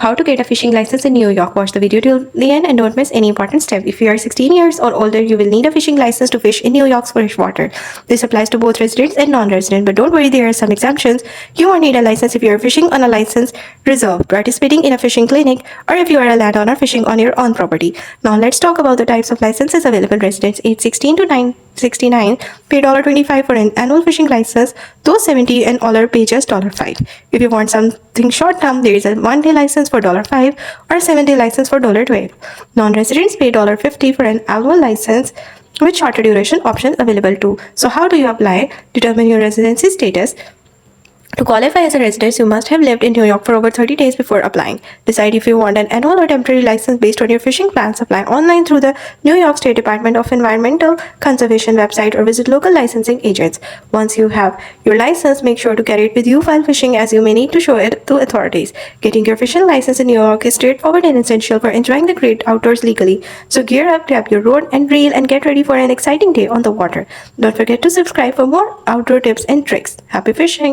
How to get a fishing license in New York. Watch the video till the end and don't miss any important step. If you are 16 years or older, you will need a fishing license to fish in New York's freshwater. This applies to both residents and non-resident, but don't worry, there are some exemptions. You won't need a license if you are fishing on a licensed reserve, participating in a fishing clinic, or if you are a landowner fishing on your own property. Now let's talk about the types of licenses available. Residents age 16 to 69 pay $25 for an annual fishing license. Those 70 and older pay just $5. If you want something short term, there is a 1-day license for $5 or a 7-day license for $12. Non-residents pay $50 for an annual license with shorter duration options available too. So how do you apply? Determine your residency status. To qualify as a resident, you must have lived in New York for over 30 days before applying. Decide if you want an annual or temporary license based on your fishing plans. Apply online through the New York State Department of Environmental Conservation website or visit local licensing agents. Once you have your license, make sure to carry it with you while fishing, as you may need to show it to authorities. Getting your fishing license in New York is straightforward and essential for enjoying the great outdoors legally. So gear up, grab your rod and reel, and get ready for an exciting day on the water. Don't forget to subscribe for more outdoor tips and tricks. Happy fishing!